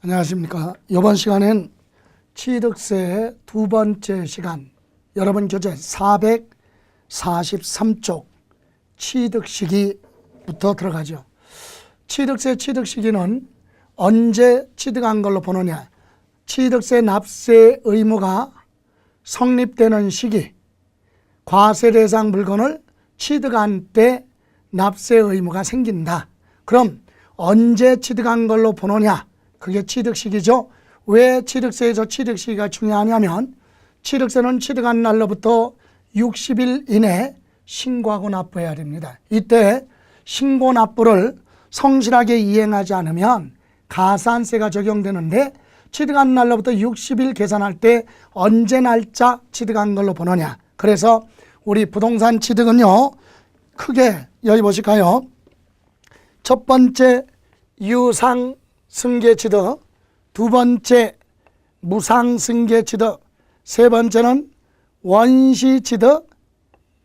안녕하십니까. 이번 시간엔 취득세의 두 번째 시간, 여러분 교재 443쪽 취득시기부터 들어가죠. 취득세 취득시기는 언제 취득한 걸로 보느냐, 취득세 납세 의무가 성립되는 시기, 과세 대상 물건을 취득한 때 납세 의무가 생긴다. 그럼 언제 취득한 걸로 보느냐, 그게 취득시기죠. 왜 취득세에서 취득시기가 중요하냐면, 취득세는 취득한 날로부터 60일 이내 신고하고 납부해야 됩니다. 이때 신고 납부를 성실하게 이행하지 않으면 가산세가 적용되는데, 취득한 날로부터 60일 계산할 때 언제 날짜 취득한 걸로 보느냐. 그래서 우리 부동산 취득은요, 크게 여기 보실까요? 첫 번째 유상승계취득, 두 번째 무상승계취득, 세 번째는 원시취득,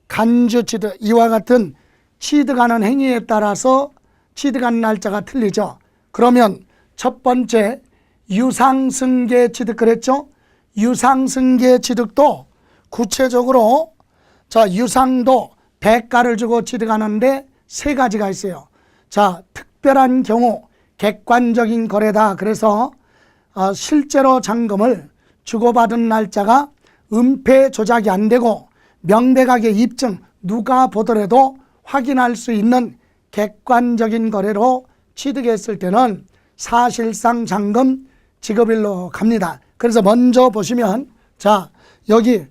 간주취득. 이와 같은 취득하는 행위에 따라서 취득한 날짜가 틀리죠. 그러면 첫 번째 유상승계취득 그랬죠? 유상승계취득도 구체적으로 유상도 대가를 주고 취득하는데 세 가지가 있어요. 특별한 경우 객관적인 거래다. 그래서 실제로 잔금을 주고받은 날짜가 은폐 조작이 안 되고 명백하게 입증, 누가 보더라도 확인할 수 있는 객관적인 거래로 취득했을 때는 사실상 잔금 지급일로 갑니다. 그래서 먼저 보시면, 여기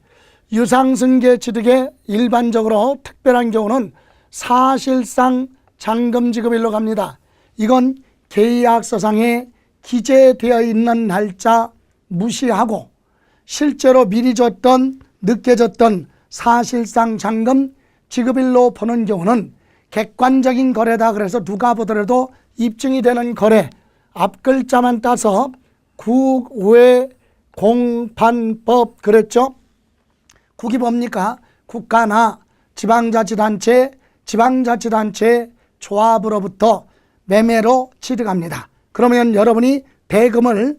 유상승계 취득의 일반적으로 특별한 경우는 사실상 잔금 지급일로 갑니다. 이건 계약서상에 기재되어 있는 날짜 무시하고 실제로 미리 줬던 늦게 줬던 사실상 잔금 지급일로 보는 경우는 객관적인 거래다. 그래서 누가 보더라도 입증이 되는 거래, 앞글자만 따서 국외공판법 그랬죠. 국이 뭡니까? 국가나 지방자치단체, 조합으로부터 매매로 취득합니다. 그러면 여러분이 대금을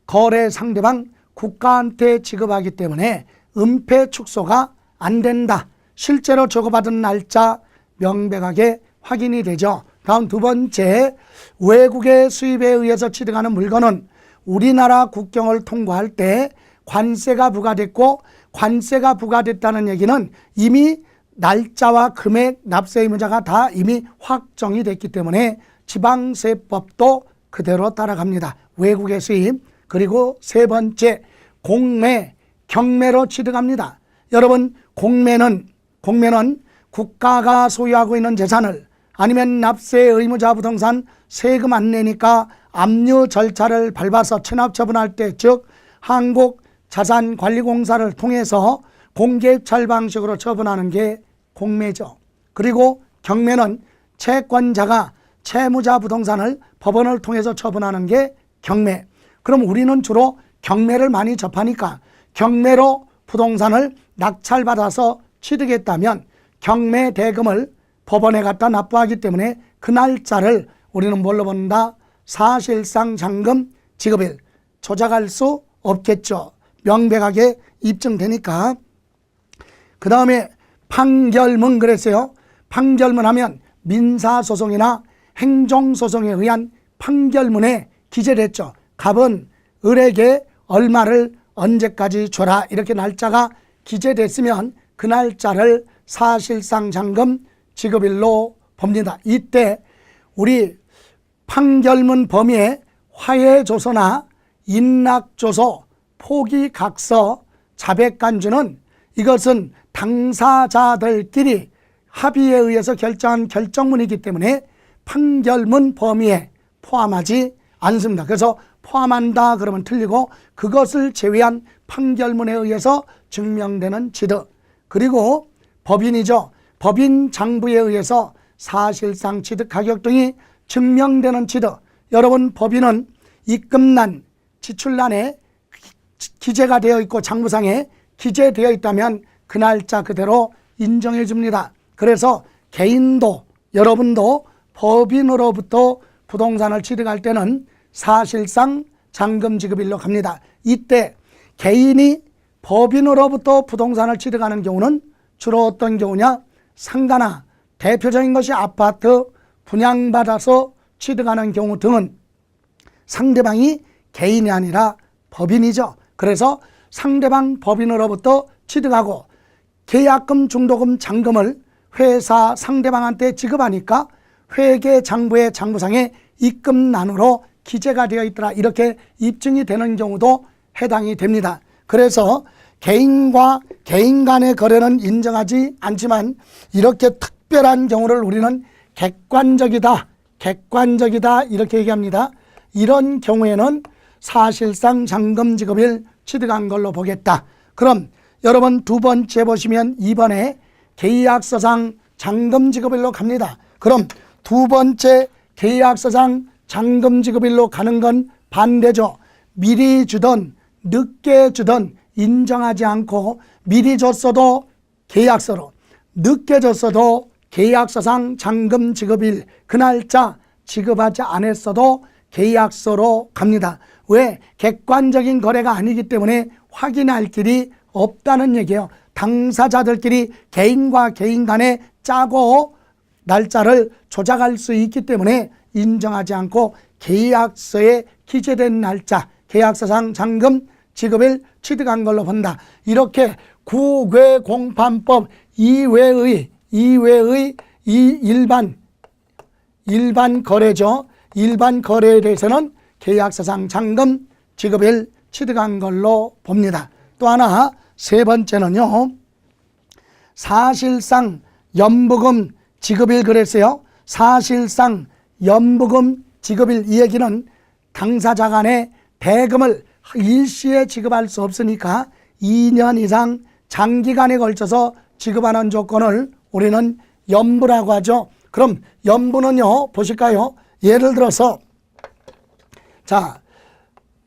거래 상대방 국가한테 지급하기 때문에 은폐 축소가 안 된다. 실제로 주고받은 날짜 명백하게 확인이 되죠. 다음 두 번째, 외국의 수입에 의해서 취득하는 물건은 우리나라 국경을 통과할 때 관세가 부과됐고, 관세가 부과됐다는 얘기는 이미 날짜와 금액, 납세 의무자가 다 이미 확정이 됐기 때문에 지방세법도 그대로 따라갑니다. 외국의 수입. 그리고 세 번째, 공매, 경매로 취득합니다. 여러분, 공매는 국가가 소유하고 있는 재산을, 아니면 납세 의무자 부동산 세금 안 내니까 압류 절차를 밟아서 체납 처분할 때, 즉 한국자산관리공사를 통해서 공개입찰 방식으로 처분하는 게 공매죠. 그리고 경매는 채권자가 채무자 부동산을 법원을 통해서 처분하는 게 경매. 그럼 우리는 주로 경매를 많이 접하니까 경매로 부동산을 낙찰받아서 취득했다면 경매 대금을 법원에 갖다 납부하기 때문에 그 날짜를 우리는 뭘로 본다? 사실상 잔금 지급일. 조작할 수 없겠죠. 명백하게 입증되니까. 그 다음에 판결문 그랬어요. 판결문 하면 민사소송이나 행정소송에 의한 판결문에 기재됐죠. 갑은 을에게 얼마를 언제까지 줘라, 이렇게 날짜가 기재됐으면 그 날짜를 사실상 잔금 지급일로 봅니다. 이때 우리 판결문 범위에 화해조서나 인락조서, 포기각서, 자백간주는 이것은 당사자들끼리 합의에 의해서 결정한 결정문이기 때문에 판결문 범위에 포함하지 않습니다. 그래서 포함한다 그러면 틀리고, 그것을 제외한 판결문에 의해서 증명되는 취득, 그리고 법인이죠. 법인 장부에 의해서 사실상 취득 가격 등이 증명되는 취득. 여러분, 법인은 입금란, 지출란에 기재가 되어 있고 장부상에 기재되어 있다면 그 날짜 그대로 인정해 줍니다. 그래서 개인도, 여러분도 법인으로부터 부동산을 취득할 때는 사실상 잔금 지급일로 갑니다. 이때 개인이 법인으로부터 부동산을 취득하는 경우는 주로 어떤 경우냐? 상가나 대표적인 것이 아파트 분양받아서 취득하는 경우 등은 상대방이 개인이 아니라 법인이죠. 그래서 상대방 법인으로부터 취득하고 계약금, 중도금, 잔금을 회사 상대방한테 지급하니까 회계장부의 장부상에 입금난으로 기재가 되어 있더라, 이렇게 입증이 되는 경우도 해당이 됩니다. 그래서 개인과 개인 간의 거래는 인정하지 않지만 이렇게 특별한 경우를 우리는 객관적이다 이렇게 얘기합니다. 이런 경우에는 사실상 잔금 지급일 취득한 걸로 보겠다. 그럼 여러분 두 번째 보시면 2번에 계약서상 잔금 지급일로 갑니다. 그럼 두 번째 계약서상 잔금 지급일로 가는 건 반대죠. 미리 주든 늦게 주든 인정하지 않고 미리 줬어도 계약서로, 늦게 줬어도 계약서상 잔금 지급일 그 날짜 지급하지 않았어도 계약서로 갑니다. 왜? 객관적인 거래가 아니기 때문에 확인할 길이 없다는 얘기예요. 당사자들끼리 개인과 개인 간에 짜고 날짜를 조작할 수 있기 때문에 인정하지 않고 계약서에 기재된 날짜, 계약서상 잔금 지급일 취득한 걸로 본다. 이렇게 국외공판법 이외의 이 일반 거래죠. 일반 거래에 대해서는 계약서상 잔금 지급일 취득한 걸로 봅니다. 또 하나 세 번째는요, 사실상 연부금 지급일 그랬어요. 사실상 연부금 지급일, 이 얘기는 당사자 간에 대금을 일시에 지급할 수 없으니까 2년 이상 장기간에 걸쳐서 지급하는 조건을 우리는 연부라고 하죠. 그럼 연부는요, 보실까요? 예를 들어서 자,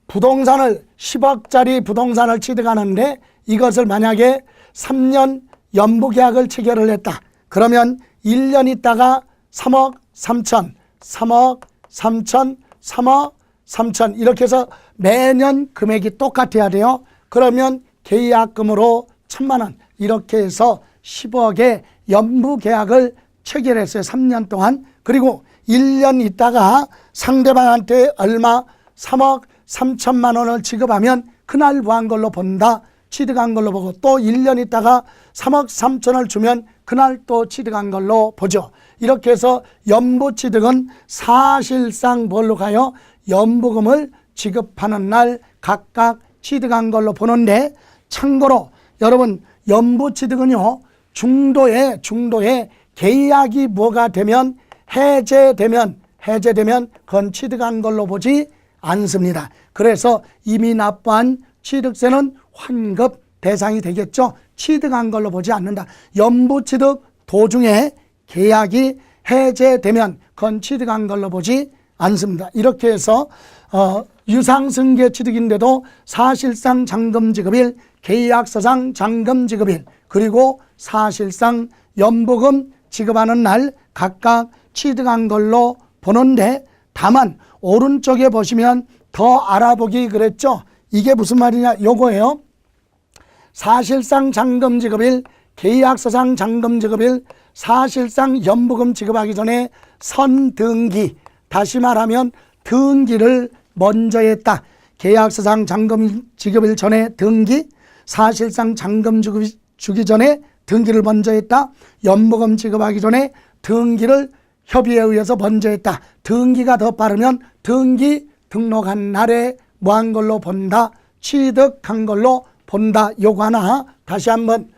부동산을 10억짜리 부동산을 취득하는데 이것을 만약에 3년 연부 계약을 체결을 했다. 그러면 1년 있다가 3억 3천, 3억 3천, 3억 3천 이렇게 해서 매년 금액이 똑같아야 돼요. 그러면 계약금으로 1,000만 원 이렇게 해서 10억의 연부 계약을 체결했어요. 3년 동안. 그리고 1년 있다가 상대방한테 얼마 3억 3천만 원을 지급하면 그날 부한 걸로 본다. 취득한 걸로 보고 또 1년 있다가 3억 3천을 주면 그날 또 취득한 걸로 보죠. 이렇게 해서 연부 취득은 사실상 뭘로 가요? 연부금을 지급하는 날 각각 취득한 걸로 보는데, 참고로 여러분 연부 취득은요, 중도에 계약이 뭐가 되면 해제되면 그건 취득한 걸로 보지 않습니다. 그래서 이미 납부한 취득세는 환급 대상이 되겠죠. 취득한 걸로 보지 않는다. 연부 취득 도중에 계약이 해제되면 그건 취득한 걸로 보지 않습니다. 이렇게 해서 유상승계 취득인데도 사실상 잔금 지급일, 계약서상 잔금 지급일, 그리고 사실상 연부금 지급하는 날 각각 취득한 걸로 보는데, 다만 오른쪽에 보시면 더 알아보기 그랬죠. 이게 무슨 말이냐, 요거예요. 사실상 잔금 지급일, 계약서상 잔금 지급일, 사실상 연부금 지급하기 전에 선등기, 다시 말하면 등기를 먼저 했다. 계약서상 잔금 지급일 전에 등기, 사실상 잔금 주기 전에 등기를 먼저 했다. 연부금 지급하기 전에 등기를 협의에 의해서 먼저 했다. 등기가 더 빠르면 등기 등록한 날에 뭐 한 걸로 본다? 취득한 걸로 본다. 요거 하나 다시 한번,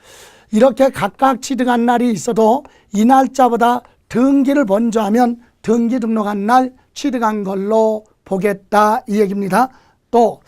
이렇게 각각 취득한 날이 있어도 이 날짜보다 등기를 먼저 하면 등기 등록한 날 취득한 걸로 보겠다, 이 얘기입니다. 또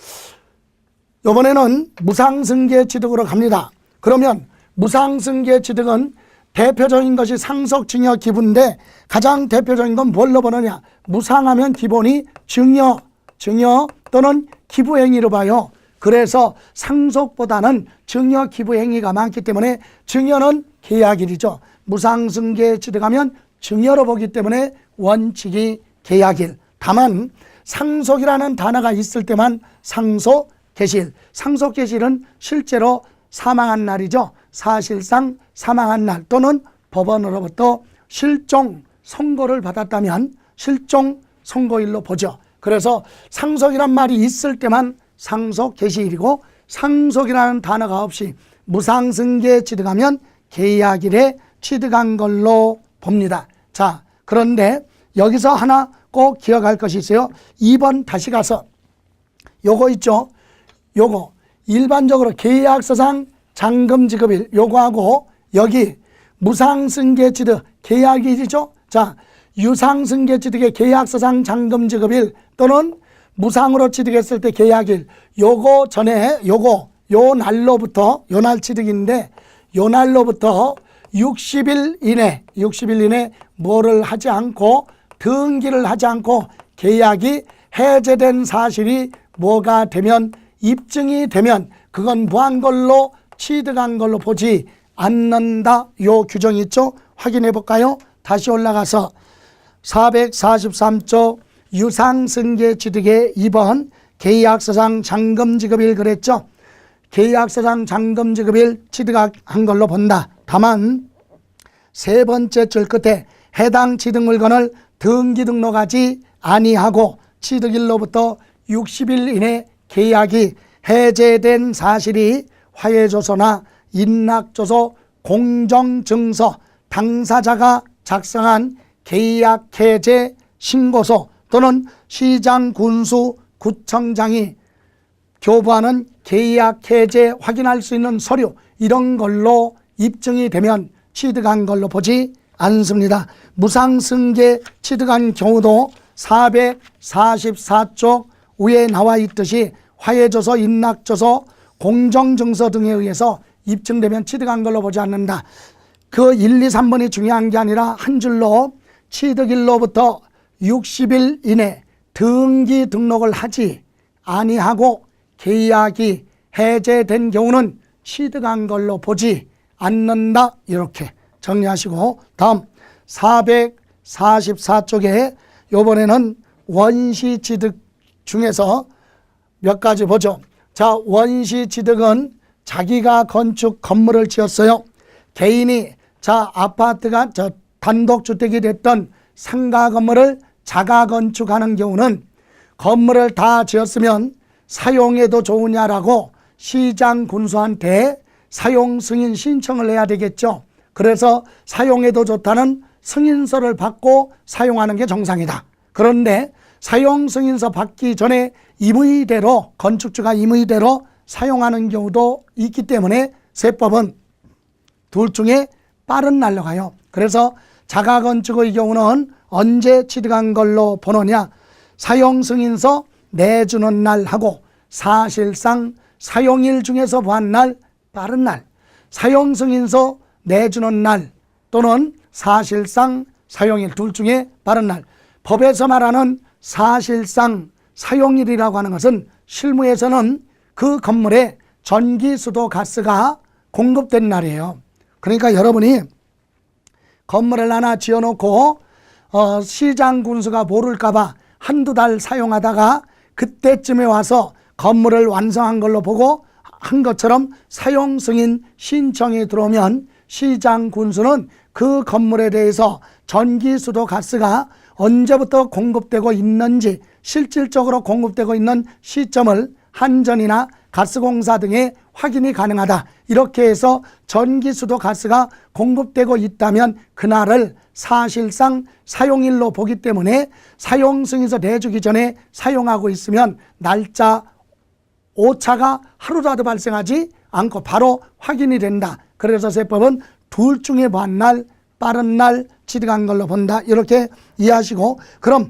이번에는 무상승계 취득으로 갑니다. 그러면 무상승계 취득은 대표적인 것이 상속증여 기부인데, 가장 대표적인 건 뭘로 보느냐? 무상하면 기본이 증여 또는 기부행위로 봐요. 그래서 상속보다는 증여 기부행위가 많기 때문에 증여는 계약일이죠. 무상승계 취득하면 증여로 보기 때문에 원칙이 계약일. 다만 상속이라는 단어가 있을 때만 상속계시일. 상속계시일은 실제로 사망한 날이죠. 사실상 사망한 날 또는 법원으로부터 실종 선고를 받았다면 실종 선고일로 보죠. 그래서 상속이란 말이 있을 때만 상속계시일이고 상속이라는 단어가 없이 무상승계 취득하면 계약일에 취득한 걸로 봅니다. 자, 그런데 여기서 하나 꼭 기억할 것이 있어요. 2번 다시 가서 요거 있죠. 요거 일반적으로 계약서상 잔금지급일 요거하고 여기 무상승계 취득 계약일이죠. 자, 유상승계 취득의 계약서상 잔금지급일 또는 무상으로 취득했을 때 계약일 요거 전에 요 날로부터 요 날 취득인데 요 날로부터 60일 이내 뭐를 하지 않고 등기를 하지 않고 계약이 해제된 사실이 뭐가 되면 입증이 되면 그건 무한걸로 취득한 걸로 보지 않는다. 요 규정이 있죠. 확인해 볼까요? 다시 올라가서 443조 유상승계 취득의 2번 계약서상 잔금지급일 그랬죠. 계약서상 잔금지급일 취득한 걸로 본다. 다만 세 번째 줄 끝에 해당 취득 물건을 등기 등록하지 아니하고 취득일로부터 60일 이내 계약이 해제된 사실이 화해조서나 인락조서, 공정증서, 당사자가 작성한 계약해제 신고서 또는 시장, 군수, 구청장이 교부하는 계약해제 확인할 수 있는 서류 이런 걸로 입증이 되면 취득한 걸로 보지 않습니다. 무상승계 취득한 경우도 444쪽 위에 나와 있듯이 화해조서, 인락조서, 공정증서 등에 의해서 입증되면 취득한 걸로 보지 않는다. 그 1, 2, 3번이 중요한 게 아니라 한 줄로 취득일로부터 60일 이내 등기 등록을 하지 아니하고 계약이 해제된 경우는 취득한 걸로 보지 않는다. 이렇게 정리하시고 다음 444쪽에 이번에는 원시취득 중에서 몇 가지 보죠. 자, 원시취득은 자기가 건축 건물을 지었어요. 개인이 아파트가 단독주택이 됐던 상가 건물을 자가 건축하는 경우는 건물을 다 지었으면 사용해도 좋으냐라고 시장 군수한테 사용 승인 신청을 해야 되겠죠. 그래서 사용해도 좋다는 승인서를 받고 사용하는 게 정상이다. 그런데 사용 승인서 받기 전에 임의대로 건축주가 임의대로 사용하는 경우도 있기 때문에 세법은 둘 중에 빠른 날로 가요. 그래서 자가 건축의 경우는 언제 취득한 걸로 보느냐, 사용 승인서 내주는 날 하고 사실상 사용일 중에서 보한 날, 빠른 날, 사용 승인서 내주는 날 또는 사실상 사용일 둘 중에 빠른 날. 법에서 말하는 사실상 사용일이라고 하는 것은 실무에서는 그 건물에 전기, 수도, 가스가 공급된 날이에요. 그러니까 여러분이 건물을 하나 지어놓고 시장 군수가 모를까 봐 한두 달 사용하다가 그때쯤에 와서 건물을 완성한 걸로 보고 한 것처럼 사용 승인 신청이 들어오면 시장 군수는 그 건물에 대해서 전기, 수도, 가스가 언제부터 공급되고 있는지 실질적으로 공급되고 있는 시점을 한전이나 가스공사 등에 확인이 가능하다. 이렇게 해서 전기, 수도, 가스가 공급되고 있다면 그날을 사실상 사용일로 보기 때문에 사용 승인서 내주기 전에 사용하고 있으면 날짜 오차가 하루라도 발생하지 않고 바로 확인이 된다. 그래서 세법은 둘 중에 반 날, 빠른 날 취득한 걸로 본다. 이렇게 이해하시고, 그럼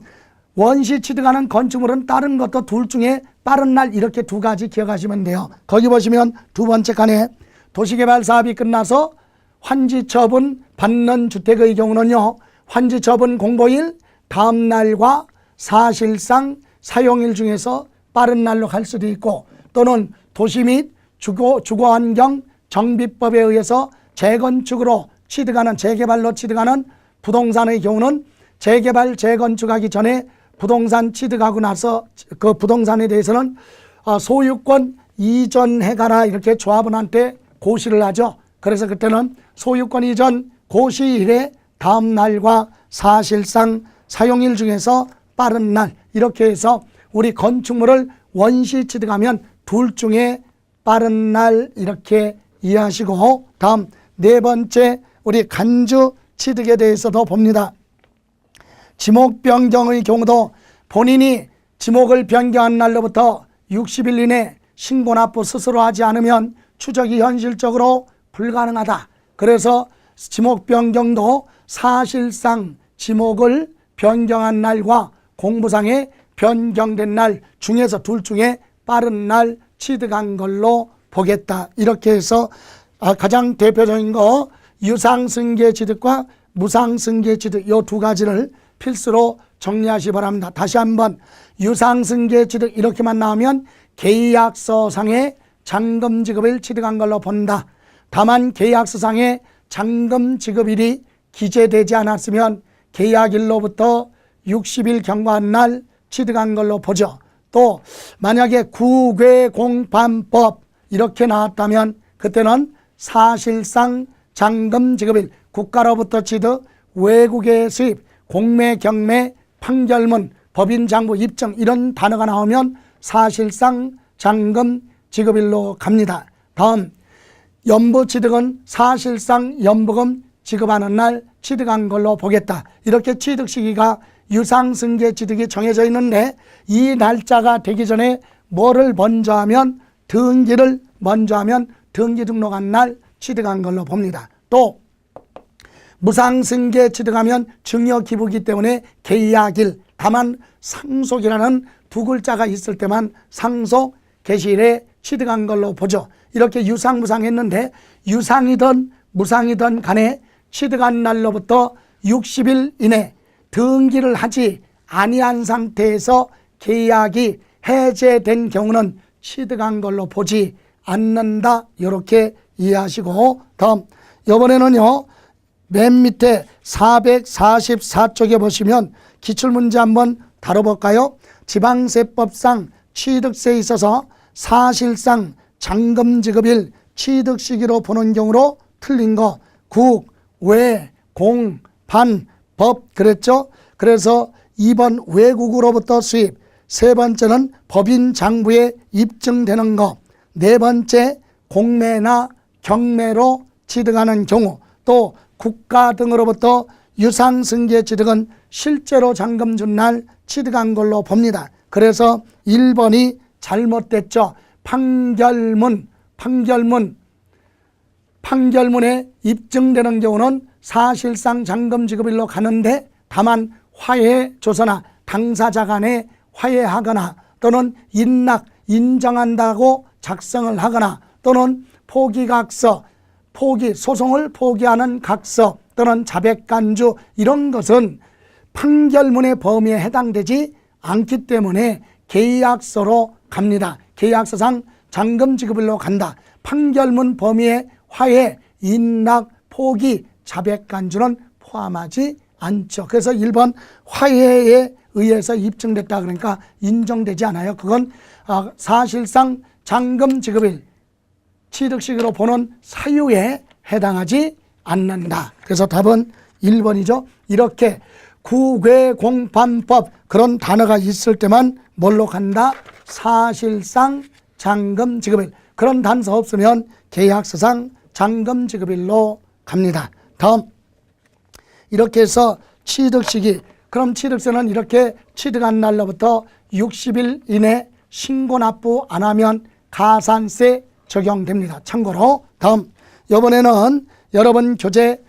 원시 취득하는 건축물은 다른 것도 둘 중에 빠른 날, 이렇게 두 가지 기억하시면 돼요. 거기 보시면 두 번째 칸에 도시개발 사업이 끝나서 환지 처분 받는 주택의 경우는요, 환지 처분 공고일 다음 날과 사실상 사용일 중에서 빠른 날로 갈 수도 있고, 또는 도시 및 주거환경 정비법에 의해서 재건축으로 취득하는, 재개발로 취득하는 부동산의 경우는 재개발, 재건축하기 전에 부동산 취득하고 나서 그 부동산에 대해서는 소유권 이전해가라 이렇게 조합원한테 고시를 하죠. 그래서 그때는 소유권 이전 고시일의 다음 날과 사실상 사용일 중에서 빠른 날 이렇게 해서 우리 건축물을 원시 취득하면 둘 중에 빠른 날 이렇게 이해하시고, 다음 네 번째 우리 간주 취득에 대해서도 봅니다. 지목 변경의 경우도 본인이 지목을 변경한 날로부터 60일 이내 신고 납부 스스로 하지 않으면 추적이 현실적으로 불가능하다. 그래서 지목 변경도 사실상 지목을 변경한 날과 공부상에 변경된 날 중에서 둘 중에 빠른 날 취득한 걸로 보겠다. 이렇게 해서 가장 대표적인 거 유상승계 취득과 무상승계 취득 이 두 가지를 필수로 정리하시 바랍니다. 다시 한번 유상승계 취득 이렇게만 나오면 계약서상의 잔금 지급일 취득한 걸로 본다. 다만 계약서상에 잔금 지급일이 기재되지 않았으면 계약일로부터 60일 경과한 날 취득한 걸로 보죠. 또 만약에 국외공판법 이렇게 나왔다면 그때는 사실상 잔금 지급일, 국가로부터 취득, 외국의 수입, 공매, 경매, 판결문, 법인 장부 입증 이런 단어가 나오면 사실상 잔금 지급일로 갑니다. 다음 연부 취득은 사실상 연부금 지급하는 날 취득한 걸로 보겠다. 이렇게 취득 시기가 유상승계 취득이 정해져 있는데 이 날짜가 되기 전에 뭐를 먼저 하면 등기를 먼저 하면 등기 등록한 날 취득한 걸로 봅니다. 또 무상승계 취득하면 증여기부기 때문에 계약일, 다만 상속이라는 두 글자가 있을 때만 상속 개시일에 취득한 걸로 보죠. 이렇게 유상 무상했는데 유상이든 무상이든 간에 취득한 날로부터 60일 이내 등기를 하지 아니한 상태에서 계약이 해제된 경우는 취득한 걸로 보지 않는다. 이렇게 이해하시고, 다음 이번에는요 맨 밑에 444쪽에 보시면 기출문제 한번 다뤄볼까요? 지방세법상 취득세에 있어서 사실상 잔금 지급일 취득 시기로 보는 경우로 틀린 거 국, 외, 공, 반, 법 그랬죠? 그래서 2번 외국으로부터 수입, 세 번째는 법인 장부에 입증되는 거, 네 번째 공매나 경매로 취득하는 경우, 또 국가 등으로부터 유상승계 취득은 실제로 잔금 준 날 취득한 걸로 봅니다. 그래서 1번이 잘못됐죠. 판결문에 입증되는 경우는 사실상 잔금 지급일로 가는데 다만 화해조서나 당사자 간에 화해하거나 또는 인정한다고 작성을 하거나 또는 포기각서, 소송을 포기하는 각서 또는 자백간주 이런 것은 판결문의 범위에 해당되지 않기 때문에 계약서로 갑니다. 계약서상 잔금 지급일로 간다. 판결문 범위에 화해, 인락, 포기, 자백간주는 포함하지 않죠. 그래서 1번 화해에 의해서 입증됐다 그러니까 인정되지 않아요. 그건 사실상 잔금 지급일 취득식으로 보는 사유에 해당하지 않는다. 그래서 답은 1번이죠. 이렇게 국외공판법 그런 단어가 있을 때만 뭘로 간다? 사실상 잔금 지급일. 그런 단서 없으면 계약서상 잔금 지급일로 갑니다. 다음 이렇게 해서 취득시기, 그럼 취득세는 이렇게 취득한 날로부터 60일 이내 신고 납부 안 하면 가산세 적용됩니다. 참고로 다음 이번에는 여러분 교재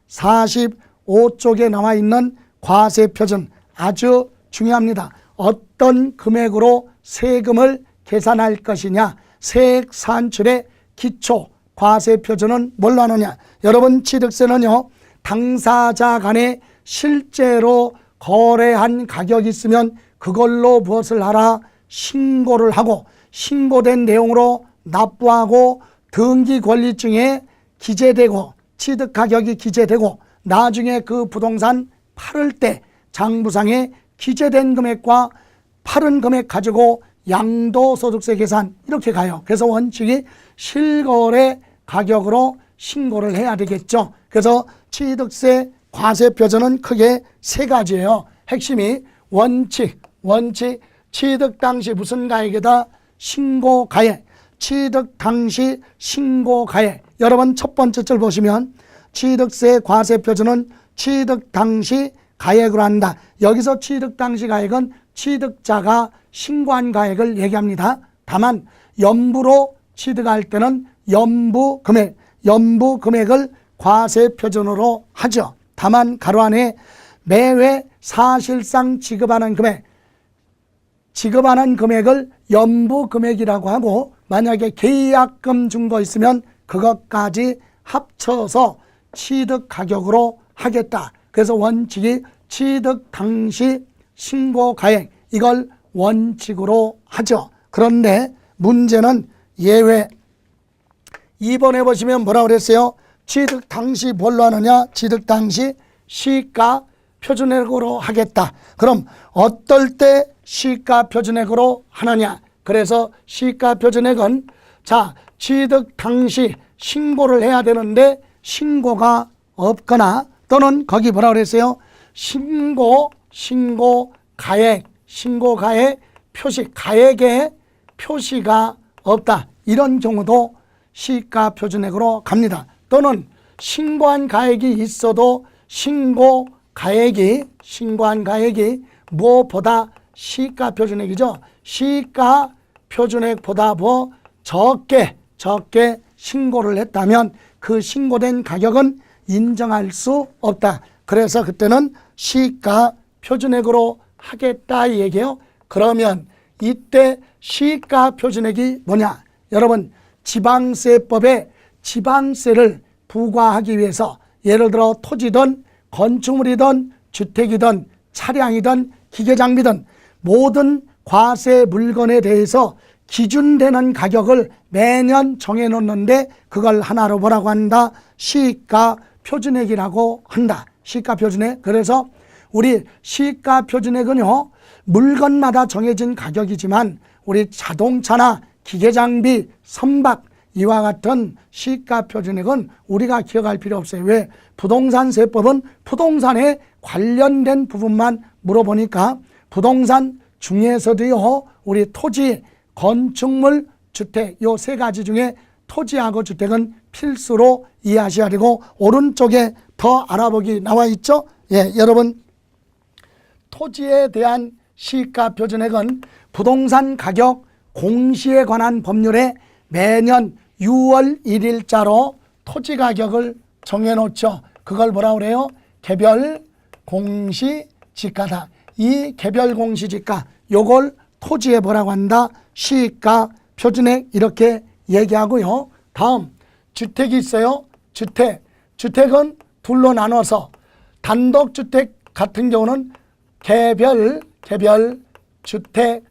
445쪽에 나와 있는 과세표준 아주 중요합니다. 어떤 금액으로 세금을 계산할 것이냐, 세액 산출의 기초 과세표준은 뭘로 하느냐. 여러분 취득세는요 당사자 간에 실제로 거래한 가격이 있으면 그걸로 무엇을 하라? 신고를 하고 신고된 내용으로 납부하고 등기권리증에 기재되고 취득가격이 기재되고 나중에 그 부동산 팔을 때 장부상에 기재된 금액과 팔은 금액 가지고 양도소득세 계산 이렇게 가요. 그래서 원칙이 실거래 가격으로 신고를 해야 되겠죠. 그래서 취득세 과세표준은 크게 세 가지예요. 핵심이 원칙, 취득 당시 무슨 가액이다? 신고 가액, 취득 당시 신고 가액. 여러분 첫 번째 줄 보시면 취득세 과세표준은 취득 당시 가액으로 한다. 여기서 취득 당시 가액은 취득자가 신고한 가액을 얘기합니다. 다만 연부로 취득할 때는 연부 금액을 과세표준으로 하죠. 다만 가로 안에 매회 사실상 지급하는 금액을 연부 금액이라고 하고, 만약에 계약금 준 거 있으면 그것까지 합쳐서 취득 가격으로 하겠다. 그래서 원칙이 취득 당시 신고 가액, 이걸 원칙으로 하죠. 그런데 문제는 예외. 2번에 보시면 뭐라고 그랬어요? 취득 당시 뭘로 하느냐? 취득 당시 시가 표준액으로 하겠다. 그럼 어떨 때 시가 표준액으로 하느냐? 그래서 시가 표준액은 취득 당시 신고를 해야 되는데 신고가 없거나, 또는 거기 뭐라고 그랬어요? 신고 가액 표시, 가액에 표시가 없다. 이런 경우도 시가 표준액으로 갑니다. 또는 신고한 가액이 있어도 신고한 가액이 무엇보다 시가 표준액이죠. 시가 표준액보다 적게 신고를 했다면 그 신고된 가격은 인정할 수 없다. 그래서 그때는 시가 표준액으로 하겠다 이 얘기예요. 그러면 이때 시가 표준액이 뭐냐? 여러분 지방세법에 지방세를 부과하기 위해서 예를 들어 토지든 건축물이든 주택이든 차량이든 기계장비든 모든 과세 물건에 대해서 기준되는 가격을 매년 정해놓는데 그걸 하나로 뭐라고 한다? 시가 표준액이라고 한다. 시가 표준액. 그래서 우리 시가 표준액은요, 물건마다 정해진 가격이지만 우리 자동차나 기계장비, 선박 이와 같은 시가 표준액은 우리가 기억할 필요 없어요. 왜? 부동산세법은 부동산에 관련된 부분만 물어보니까 부동산 중에서도요, 우리 토지, 건축물, 주택 요 세 가지 중에 토지하고 주택은 필수로 이해하셔야 되고, 오른쪽에 더 알아보기 나와 있죠. 여러분 토지에 대한 시가 표준액은 부동산 가격 공시에 관한 법률에 매년 6월 1일자로 토지 가격을 정해놓죠. 그걸 뭐라고 그래요? 개별 공시지가다. 이 개별 공시지가 요걸 토지에 뭐라고 한다? 시가 표준액 이렇게 얘기하고요. 다음 주택이 있어요. 주택은 둘로 나눠서 단독주택 같은 경우는 개별 주택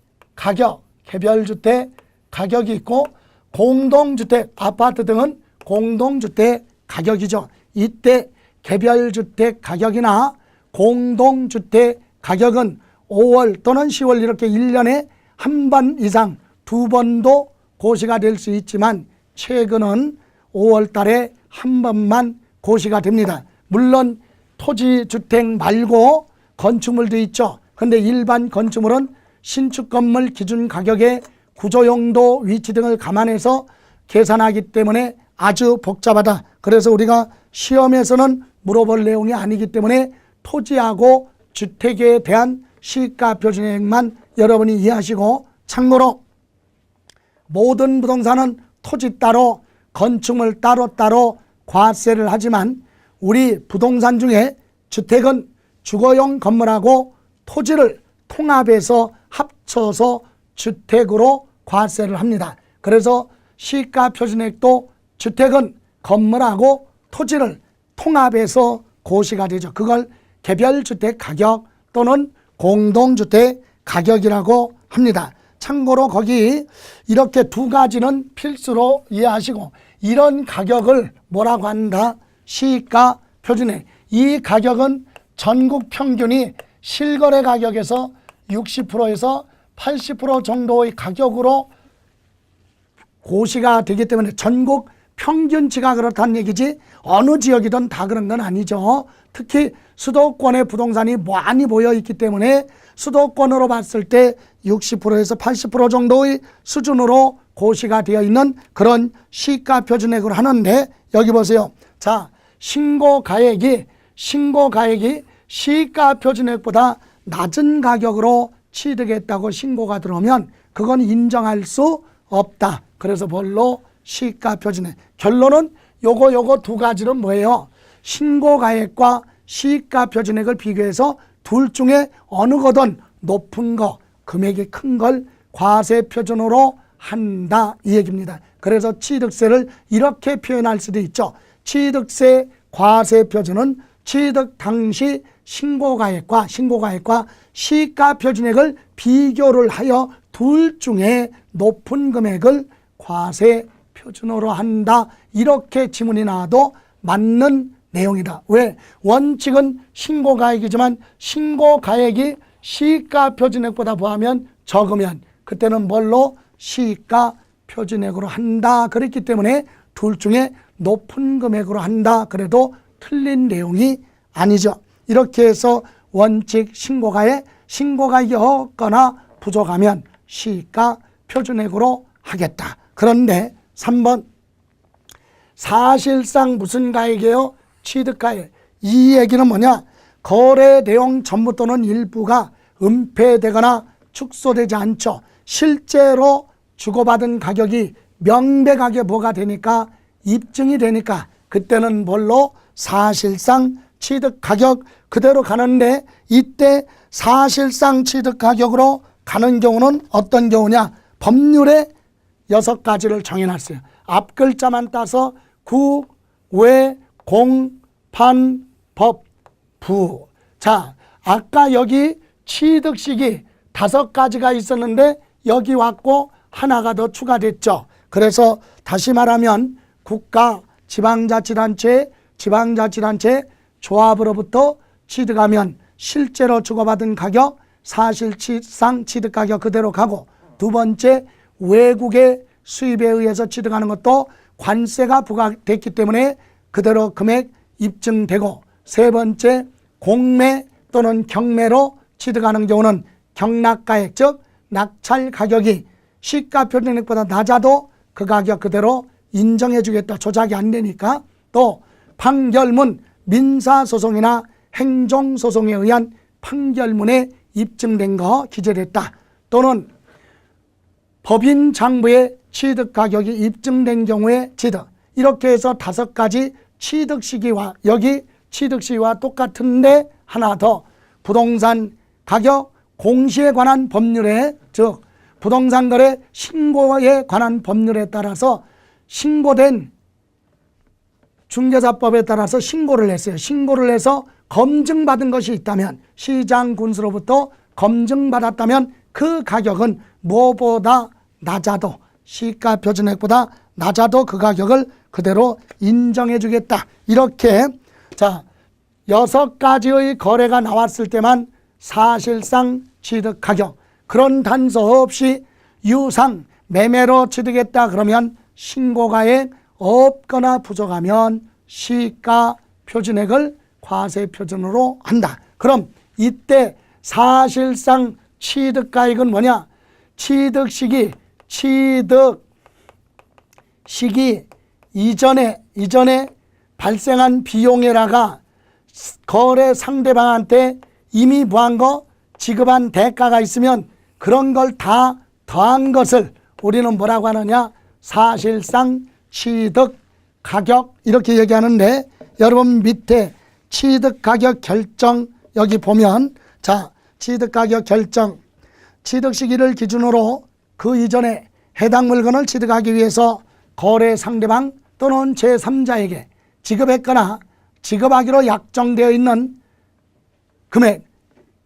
가격이 있고, 공동주택, 아파트 등은 공동주택 가격이죠. 이때 개별주택 가격이나 공동주택 가격은 5월 또는 10월 이렇게 1년에 한 번 이상 2번도 고시가 될 수 있지만 최근은 5월 달에 한 번만 고시가 됩니다. 물론 토지 주택 말고 건축물도 있죠. 그런데 일반 건축물은 신축 건물 기준 가격의 구조용도, 위치 등을 감안해서 계산하기 때문에 아주 복잡하다. 그래서 우리가 시험에서는 물어볼 내용이 아니기 때문에 토지하고 주택에 대한 시가 표준액만 여러분이 이해하시고, 참고로 모든 부동산은 토지 따로 건축물 따로 과세를 하지만 우리 부동산 중에 주택은 주거용 건물하고 토지를 통합해서 합쳐서 주택으로 과세를 합니다. 그래서 시가 표준액도 주택은 건물하고 토지를 통합해서 고시가 되죠. 그걸 개별주택 가격 또는 공동주택 가격이라고 합니다. 참고로 거기 이렇게 두 가지는 필수로 이해하시고, 이런 가격을 뭐라고 한다? 시가 표준액. 이 가격은 전국 평균이 실거래 가격에서 60%에서 80% 정도의 가격으로 고시가 되기 때문에 전국 평균치가 그렇다는 얘기지 어느 지역이든 다 그런 건 아니죠. 특히 수도권에 부동산이 많이 모여 있기 때문에 수도권으로 봤을 때 60%에서 80% 정도의 수준으로 고시가 되어 있는 그런 시가 표준액으로 하는데, 여기 보세요. 자, 신고가액이 시가 표준액보다 낮은 가격으로 취득했다고 신고가 들어오면 그건 인정할 수 없다. 그래서 뭘로? 시가 표준액. 결론은 요거 두 가지는 뭐예요? 신고가액과 시가 표준액을 비교해서 둘 중에 어느 거든 높은 거, 금액이 큰 걸 과세 표준으로 한다, 이 얘기입니다. 그래서 취득세를 이렇게 표현할 수도 있죠. 취득세 과세 표준은 취득 당시 신고가액과 시가 표준액을 비교를 하여 둘 중에 높은 금액을 과세 표준으로 한다, 이렇게 지문이 나와도 맞는 내용이다. 왜? 원칙은 신고가액이지만 신고가액이 시가 표준액보다 뭐하면 적으면 그때는 뭘로? 시가 표준액으로 한다. 그렇기 때문에 둘 중에 높은 금액으로 한다. 그래도 틀린 내용이 아니죠. 이렇게 해서 원칙 신고가액이 없거나 부족하면 시가 표준액으로 하겠다. 그런데 3번 사실상 무슨 가액이에요? 취득가액. 이 얘기는 뭐냐? 거래 내용 전부 또는 일부가 은폐되거나 축소되지 않죠. 실제로 주고받은 가격이 명백하게 뭐가 되니까? 입증이 되니까 그때는 뭘로? 사실상 취득가격 그대로 가는데, 이때 사실상 취득가격으로 가는 경우는 어떤 경우냐? 법률에 6가지를 정해놨어요. 앞 글자만 따서 구, 외, 공, 판, 법, 부. 자, 아까 여기 취득식이 5가지가 있었는데 여기 왔고 하나가 더 추가됐죠. 그래서 다시 말하면 국가, 지방자치단체, 조합으로부터 취득하면 실제로 주고받은 가격, 사실상 취득가격 그대로 가고, 두 번째 외국의 수입에 의해서 취득하는 것도 관세가 부과됐기 때문에 그대로 금액 입증되고, 세 번째 공매 또는 경매로 취득하는 경우는 경락가액, 즉 낙찰 가격이 시가 표준액보다 낮아도 그 가격 그대로 인정해 주겠다. 조작이 안 되니까. 또 판결문, 민사소송이나 행정소송에 의한 판결문에 입증된 거 기재됐다. 또는 법인 장부에 취득가격이 입증된 경우에 취득. 이렇게 해서 5가지 취득시기와 여기 취득시기와 똑같은데 하나 더, 부동산 가격 공시에 관한 법률에, 즉 부동산 거래 신고에 관한 법률에 따라서 신고된 중개사법에 따라서 신고를 했어요. 신고를 해서 검증받은 것이 있다면, 시장군수로부터 검증받았다면 그 가격은 무엇보다 낮아도, 시가 표준액보다 낮아도 그 가격을 그대로 인정해 주겠다. 이렇게 자 6가지의 거래가 나왔을 때만 사실상 취득가격, 그런 단서 없이 유상 매매로 취득했다 그러면 신고가액 없거나 부족하면 시가 표준액을 과세 표준으로 한다. 그럼 이때 사실상 취득가액은 뭐냐? 취득 시기 이전에 발생한 비용에다가 거래 상대방한테 이미 뭐한 거, 지급한 대가가 있으면 그런 걸 다 더한 것을 우리는 뭐라고 하느냐? 사실상 취득 가격, 이렇게 얘기하는데, 여러분 밑에 취득 가격 결정 여기 보면, 자 취득 가격 결정, 취득 시기를 기준으로 그 이전에 해당 물건을 취득하기 위해서 거래 상대방 또는 제3자에게 지급했거나 지급하기로 약정되어 있는 금액,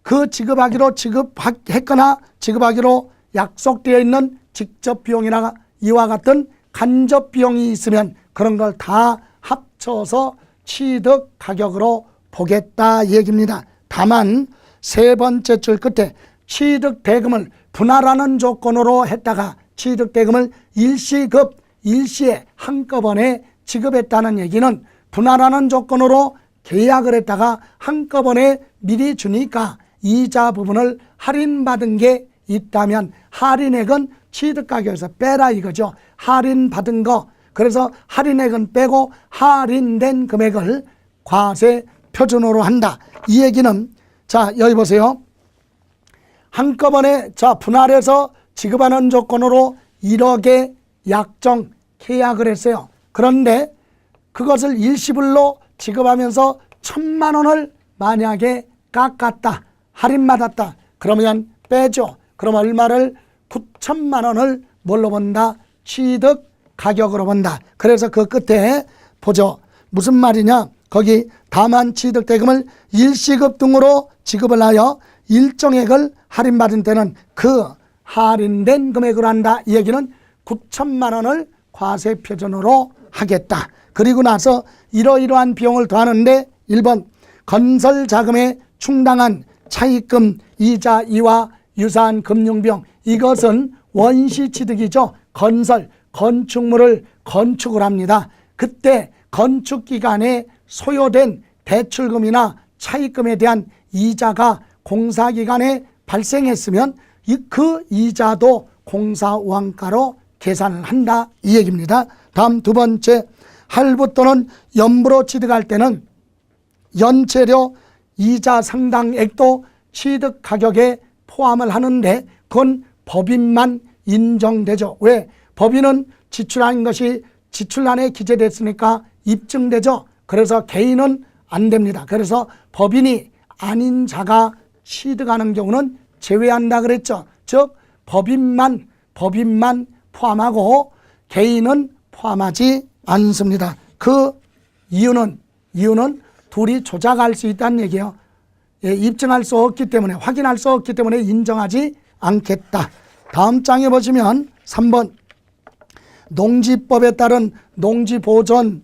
그 지급하기로 지급했거나 지급하기로 약속되어 있는 직접 비용이나 이와 같은 간접 비용이 있으면 그런 걸 다 합쳐서 취득 가격으로 보겠다 얘기입니다. 다만 세 번째 줄 끝에 취득 대금을 분할하는 조건으로 했다가 취득 대금을 일시급, 일시에 한꺼번에 지급했다는 얘기는 분할하는 조건으로 계약을 했다가 한꺼번에 미리 주니까 이자 부분을 할인받은 게 있다면 할인액은 취득가격에서 빼라 이거죠. 할인받은 거. 그래서 할인액은 빼고 할인된 금액을 과세 표준으로 한다. 이 얘기는 자 여기 보세요. 한꺼번에 자 분할해서 지급하는 조건으로 1억의 약정 계약을 했어요. 그런데 그것을 일시불로 지급하면서 1,000만 원을 만약에 깎았다. 할인받았다. 그러면 빼죠. 그럼 얼마를 9천만 원을 뭘로 본다? 취득 가격으로 본다. 그래서 그 끝에 보죠. 무슨 말이냐? 거기 다만 취득 대금을 일시급 등으로 지급을 하여 일정액을 할인받은 때는 그 할인된 금액으로 한다. 이 얘기는 9천만 원을 과세 표준으로 하겠다. 그리고 나서 이러이러한 비용을 더하는데 1번 건설 자금에 충당한 차입금, 이자, 이와 유사한 금융비용. 이것은 원시 취득이죠. 건설, 건축물을 건축을 합니다. 그때 건축 기간에 소요된 대출금이나 차입금에 대한 이자가 공사 기간에 발생했으면 그 이자도 공사원가로 계산을 한다 이 얘기입니다. 다음 두 번째, 할부 또는 연부로 취득할 때는 연체료, 이자 상당액도 취득 가격에 포함을 하는데 그건 법인만 인정되죠. 왜? 법인은 지출한 것이 지출란에 기재됐으니까 입증되죠. 그래서 개인은 안 됩니다. 그래서 법인이 아닌 자가 취득하는 경우는 제외한다 그랬죠. 즉 법인만 포함하고 개인은 포함하지 않습니다. 그 이유는 둘이 조작할 수 있다는 얘기예요. 예, 입증할 수 없기 때문에, 확인할 수 없기 때문에 인정하지 않겠다. 다음 장에 보시면 3번 농지법에 따른 농지보존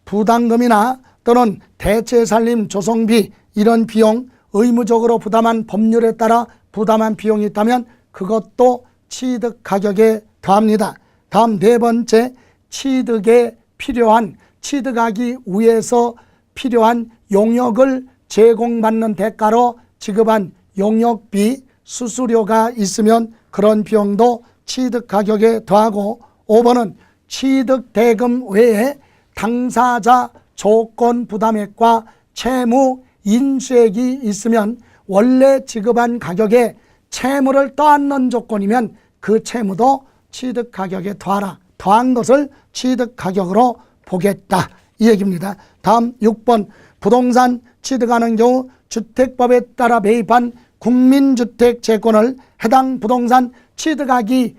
부담금이나 또는 대체살림 조성비 이런 비용 의무적으로 부담한 법률에 따라 부담한 비용이 있다면 그것도 취득 가격에 더합니다. 다음 네 번째, 취득에 필요한, 취득하기 위해서 필요한 용역을 제공받는 대가로 지급한 용역비, 수수료가 있으면 그런 비용도 취득 가격에 더하고 5번은 취득 대금 외에 당사자 조건 부담액과 채무 인수액이 있으면 원래 지급한 가격에 채무를 떠안는 조건이면 그 채무도 취득 가격에 더하라. 더한 것을 취득 가격으로 보겠다. 이 얘기입니다. 다음 6번 부동산 취득하는 경우 주택법에 따라 매입한 국민주택 채권을 해당 부동산 취득하기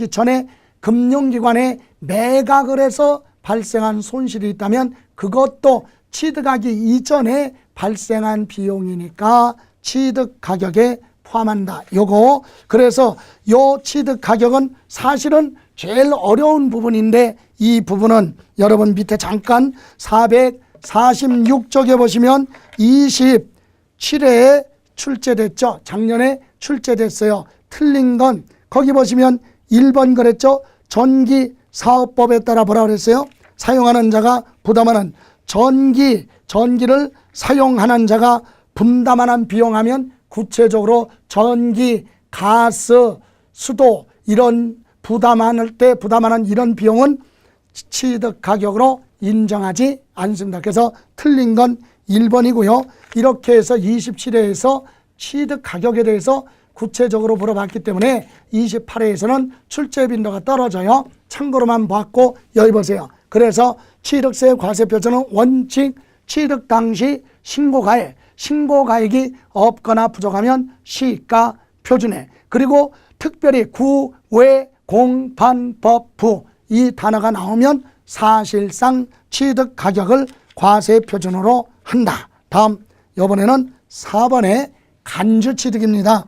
전에 금융기관에 매각을 해서 발생한 손실이 있다면 그것도 취득하기 이전에 발생한 비용이니까 취득 가격에 포함한다. 요거 그래서 요 취득 가격은 사실은 제일 어려운 부분인데 이 부분은 여러분 밑에 잠깐 446쪽에 보시면 27회에 출제됐죠. 작년에 출제됐어요. 틀린 건 거기 보시면 1번 그랬죠. 전기사업법에 따라 뭐라 그랬어요? 사용하는 자가 부담하는 전기를 사용하는 자가 분담하는 비용하면 구체적으로 전기, 가스, 수도 이런 부담할 때 부담하는 이런 비용은 취득 가격으로 인정하지 않습니다. 그래서 틀린 건 1번이고요. 이렇게 해서 27회에서 취득 가격에 대해서 구체적으로 물어봤기 때문에 28회에서는 출제 빈도가 떨어져요. 참고로만 봤고 여기 보세요. 그래서 취득세 과세 표준은 원칙 취득 당시 신고가액, 신고가액이 없거나 부족하면 시가 표준액, 그리고 특별히 구, 외, 공, 반, 법, 부 이 단어가 나오면 사실상 취득 가격을 과세 표준으로 한다. 다음 이번에는 4번의 간주 취득입니다.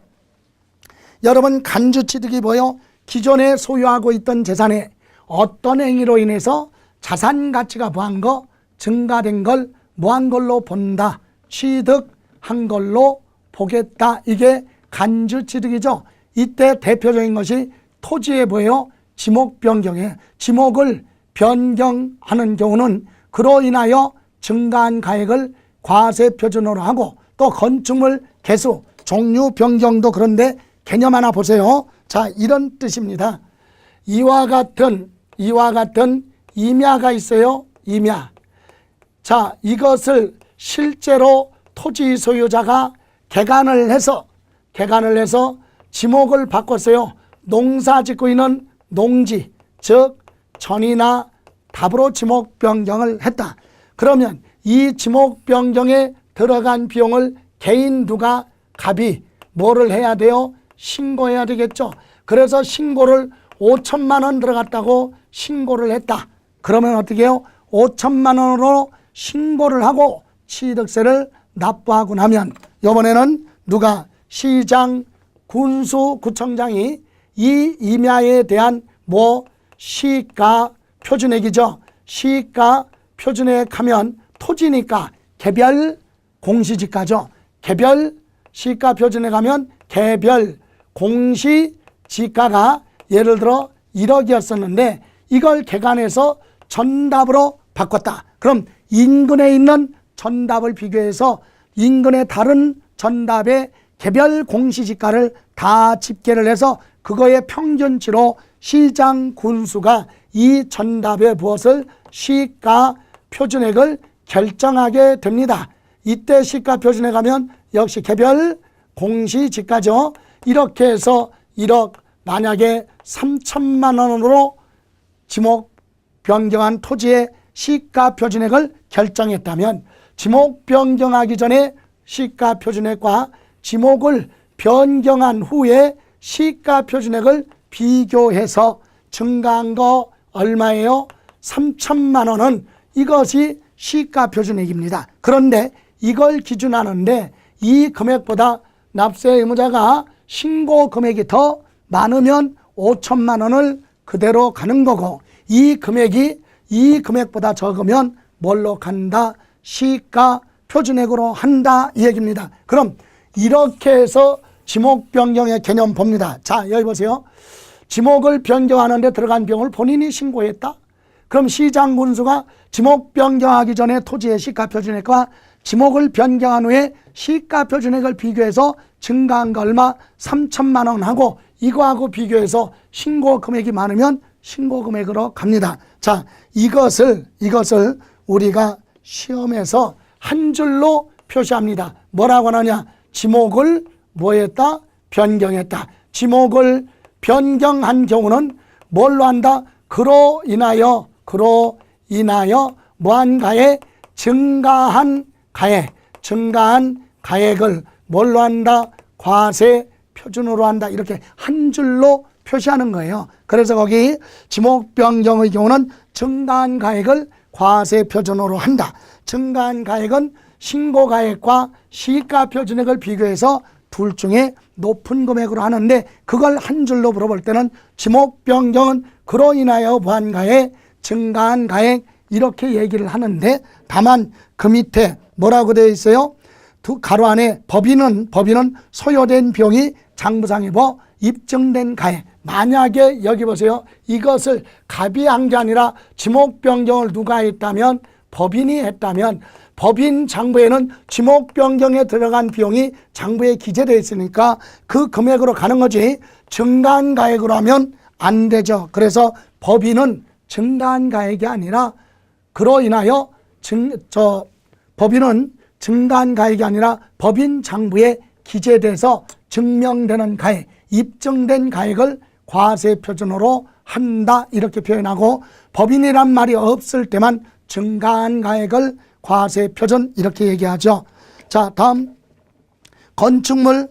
여러분 간주 취득이 뭐요? 기존에 소유하고 있던 재산에 어떤 행위로 인해서 자산 가치가 뭐한 거? 증가된 걸 뭐한 걸로 본다? 취득한 걸로 보겠다. 이게 간주취득이죠. 이때 대표적인 것이 토지에 뭐예요? 지목 변경에 지목을 변경하는 경우는 그로 인하여 증가한 가액을 과세 표준으로 하고, 또 건축물 개수 종류 변경도 그런데 개념 하나 보세요. 자, 이런 뜻입니다. 이와 같은 임야가 있어요. 임야. 자, 이것을 실제로 토지 소유자가 개간을 해서 지목을 바꿨어요. 농사 짓고 있는 농지, 즉 전이나 답으로 지목 변경을 했다. 그러면 이 지목 변경에 들어간 비용을 개인 누가 갑이 뭐를 해야 돼요? 신고해야 되겠죠. 그래서 신고를 5천만 원 들어갔다고 신고를 했다. 그러면 어떻게 해요? 5천만 원으로 신고를 하고 취득세를 납부하고 나면 이번에는 누가 시장, 군수, 구청장이 이 임야에 대한 시가 표준액이죠. 시가 표준액 하면 토지니까 개별 공시지가죠. 개별 시가 표준액 하면 개별 공시지가가 예를 들어 1억이었었는데 이걸 개간해서 전답으로 바꿨다. 그럼 인근에 있는 전답을 비교해서 인근의 다른 전답의 개별 공시지가를 다 집계를 해서 그거의 평균치로 시장 군수가 이 전답에 무엇을 시가 표준액을 결정하게 됩니다. 이때 시가 표준액 하면 역시 개별 공시지가죠. 이렇게 해서 1억 만약에 3천만 원으로 지목 변경한 토지의 시가 표준액을 결정했다면 지목 변경하기 전에 시가 표준액과 지목을 변경한 후에 시가 표준액을 비교해서 증가한 거 얼마예요? 3천만 원은 이것이 시가 표준액입니다. 그런데 이걸 기준하는데 이 금액보다 납세 의무자가 신고 금액이 더 많으면 5천만 원을 그대로 가는 거고, 이 금액보다 적으면 뭘로 간다? 시가 표준액으로 한다 이 얘기입니다. 그럼 이렇게 해서 지목 변경의 개념 봅니다. 자, 여기 보세요. 지목을 변경하는 데 들어간 비용을 본인이 신고했다. 그럼 시장 군수가 지목 변경하기 전에 토지의 시가 표준액과 지목을 변경한 후에 시가 표준액을 비교해서 증가한 거 얼마? 3천만 원 하고 이거하고 비교해서 신고 금액이 많으면 신고 금액으로 갑니다. 자, 이것을 우리가 시험에서 한 줄로 표시합니다. 뭐라고 하느냐? 지목을 뭐했다? 변경했다. 지목을 변경한 경우는 뭘로 한다? 그로 인하여 무한가액 증가한 가액을 뭘로 한다? 과세 표준으로 한다. 이렇게 한 줄로 표시하는 거예요. 그래서 거기 지목 변경의 경우는 증가한 가액을 과세 표준으로 한다. 증가한 가액은 신고 가액과 시가 표준액을 비교해서 둘 중에 높은 금액으로 하는데, 그걸 한 줄로 물어볼 때는 지목 변경은 그로 인하여 무한가액 증가한 가액 이렇게 얘기를 하는데, 다만 그 밑에 뭐라고 되어 있어요? 두 가로 안에 법인은 소요된 비용이 장부상에 입증된 가액. 만약에 여기 보세요. 이것을 갑이 한 게 아니라 지목 변경을 누가 했다면, 법인이 했다면 법인 장부에는 지목 변경에 들어간 비용이 장부에 기재되어 있으니까 그 금액으로 가는 거지, 증가한 가액으로 하면 안 되죠. 그래서 법인은 증가한 가액이 아니라 그로 인하여 법인은 증가한 가액이 아니라 법인 장부에 기재돼서 증명되는 가액, 입증된 가액을 과세 표준으로 한다 이렇게 표현하고, 법인이란 말이 없을 때만 증가한 가액을 과세 표준 이렇게 얘기하죠. 자, 다음 건축물의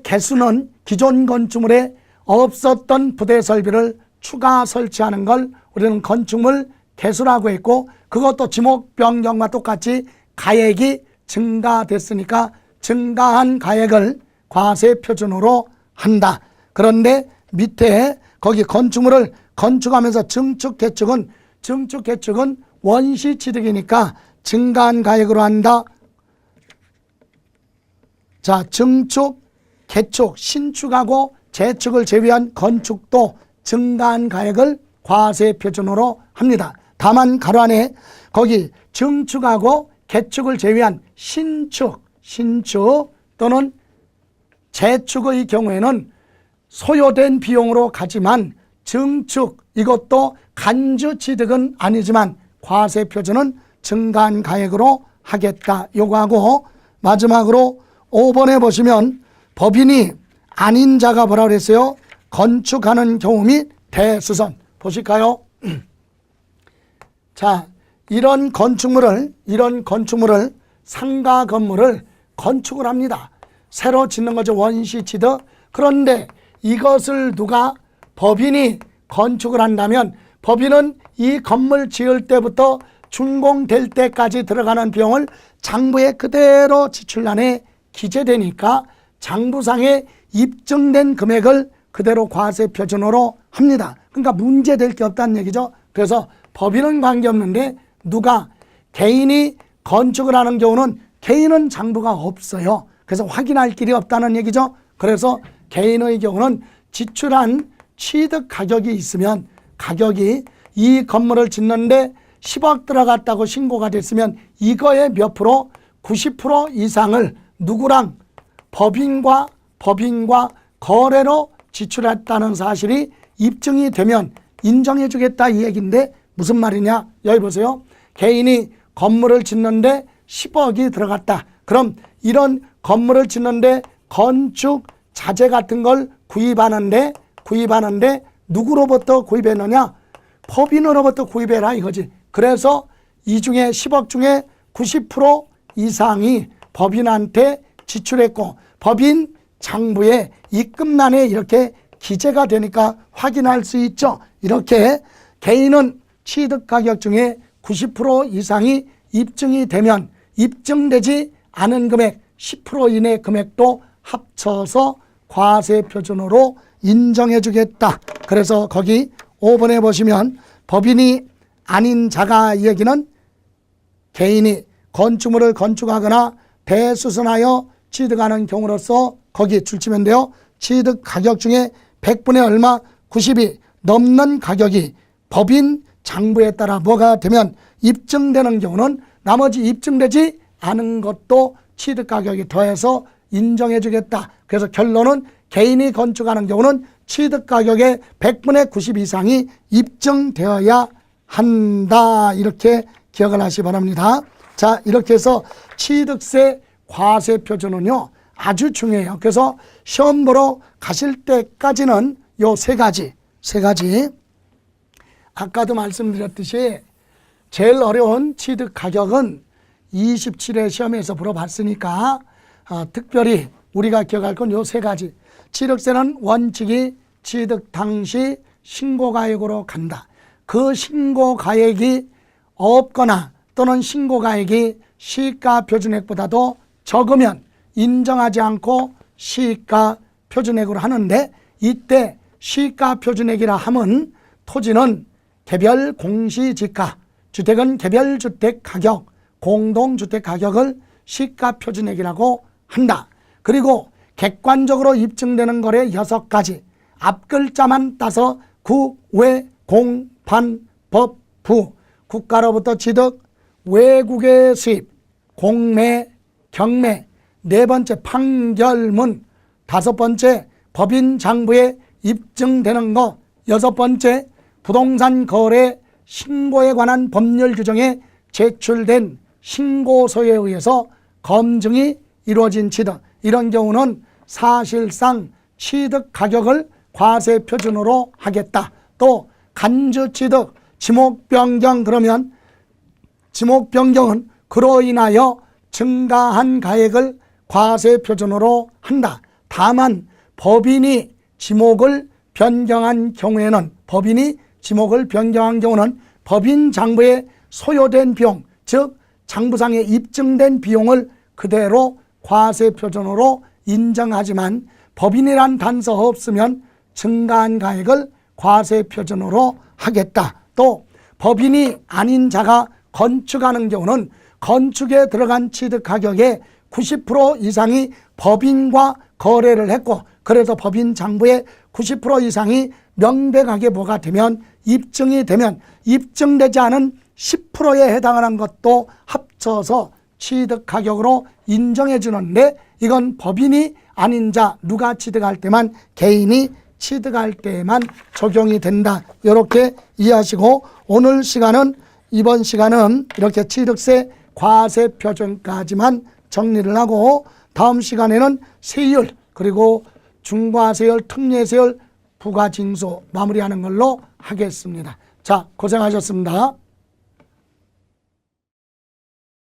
개수는 기존 건축물에 없었던 부대 설비를 추가 설치하는 걸 우리는 건축물 개수라고 했고, 그것도 지목 변경과 똑같이 가액이 증가됐으니까 증가한 가액을 과세 표준으로 한다. 그런데 밑에 거기 건축물을 건축하면서 증축 개축은 원시 취득이니까 증가한 가액으로 한다. 자, 증축, 개축, 신축하고 재축을 제외한 건축도 증가한 가액을 과세 표준으로 합니다. 다만 가로 안에 거기 증축하고 개축을 제외한 신축 또는 재축의 경우에는 소요된 비용으로 가지만 증축 이것도 간주 취득은 아니지만 과세 표준은 증가한 가액으로 하겠다. 요거하고 마지막으로 5번에 보시면 법인이 아닌 자가 뭐라 그랬어요? 건축하는 경우 및 대수선 보실까요? 자, 이런 건축물을 상가 건물을 건축을 합니다. 새로 짓는 거죠. 원시 취득. 그런데 이것을 누가 법인이 건축을 한다면 법인은 이 건물 지을 때부터 준공될 때까지 들어가는 비용을 장부에 그대로 지출란에 기재되니까 장부상에 입증된 금액을 그대로 과세 표준으로 합니다. 그러니까 문제될 게 없다는 얘기죠. 그래서 법인은 관계없는데 누가 개인이 건축을 하는 경우는 개인은 장부가 없어요. 그래서 확인할 길이 없다는 얘기죠. 그래서 개인의 경우는 지출한 취득 가격이 있으면 가격이 이 건물을 짓는데 10억 들어갔다고 신고가 됐으면 이거의 몇 프로? 90% 이상을 누구랑 법인과 거래로 지출했다는 사실이 입증이 되면 인정해 주겠다 이 얘기인데 무슨 말이냐? 여기 보세요. 개인이 건물을 짓는데 10억이 들어갔다. 그럼 이런 건물을 짓는데 건축 자재 같은 걸 구입하는데 누구로부터 구입했느냐? 법인으로부터 구입해라 이거지. 그래서 이 중에 10억 중에 90% 이상이 법인한테 지출했고 법인 장부에 입금란에 이렇게 기재가 되니까 확인할 수 있죠. 이렇게 개인은 취득가격 중에 90% 이상이 입증이 되면 입증되지 않은 금액 10% 이내 금액도 합쳐서 과세 표준으로 인정해 주겠다. 그래서 거기 5번에 보시면 법인이 아닌 자가 이 얘기는 개인이 건축물을 건축하거나 대수선하여 취득하는 경우로서 거기에 줄치면 돼요. 취득 가격 중에 100분의 얼마 90이 넘는 가격이 법인 장부에 따라 뭐가 되면 입증되는 경우는 나머지 입증되지 않은 것도 취득 가격이 더해서 인정해 주겠다. 그래서 결론은 개인이 건축하는 경우는 취득 가격의 100분의 90 이상이 입증되어야 한다. 이렇게 기억을 하시기 바랍니다. 자, 이렇게 해서 취득세 과세 표준은요 아주 중요해요. 그래서 시험 보러 가실 때까지는 요 세 가지 아까도 말씀드렸듯이 제일 어려운 취득 가격은 27회 시험에서 물어봤으니까 특별히 우리가 기억할 건 요 세 가지. 취득세는 원칙이 취득 당시 신고가액으로 간다. 그 신고가액이 없거나 또는 신고가액이 시가 표준액보다도 적으면 인정하지 않고 시가 표준액으로 하는데 이때 시가 표준액이라 하면 토지는 개별 공시지가, 주택은 개별주택 가격, 공동주택 가격을 시가 표준액이라고 한다. 그리고 객관적으로 입증되는 거래 6가지 앞글자만 따서 구, 외, 공, 반, 법, 부 국가로부터 취득, 외국의 수입, 공매, 경매, 4번째 판결문, 5번째 법인 장부에 입증되는 거, 6번째 부동산 거래 신고에 관한 법률 규정에 제출된 신고서에 의해서 검증이 이루어진 취득. 이런 경우는 사실상 취득 가격을 과세 표준으로 하겠다. 또 간주 취득, 지목 변경 그러면 지목 변경은 그로 인하여 증가한 가액을 과세 표준으로 한다. 다만 법인이 지목을 변경한 경우에는 법인 장부에 소요된 비용, 즉 장부상에 입증된 비용을 그대로 과세 표준으로 인정하지만 법인이란 단서 없으면 증가한 가액을 과세 표준으로 하겠다. 또 법인이 아닌 자가 건축하는 경우는 건축에 들어간 취득 가격의 90% 이상이 법인과 거래를 했고, 그래서 법인 장부의 90% 이상이 명백하게 뭐가 되면, 입증이 되면 입증되지 않은 10%에 해당하는 것도 합쳐서 취득가격으로 인정해 주는데, 이건 법인이 아닌 자, 누가 취득할 때만, 개인이 취득할 때만 적용이 된다. 이렇게 이해하시고, 오늘 시간은, 이번 시간은 이렇게 취득세 과세 표준까지만 정리를 하고, 다음 시간에는 세율, 그리고 중과세율, 특례세율, 부가징수 마무리하는 걸로 하겠습니다. 자, 고생하셨습니다.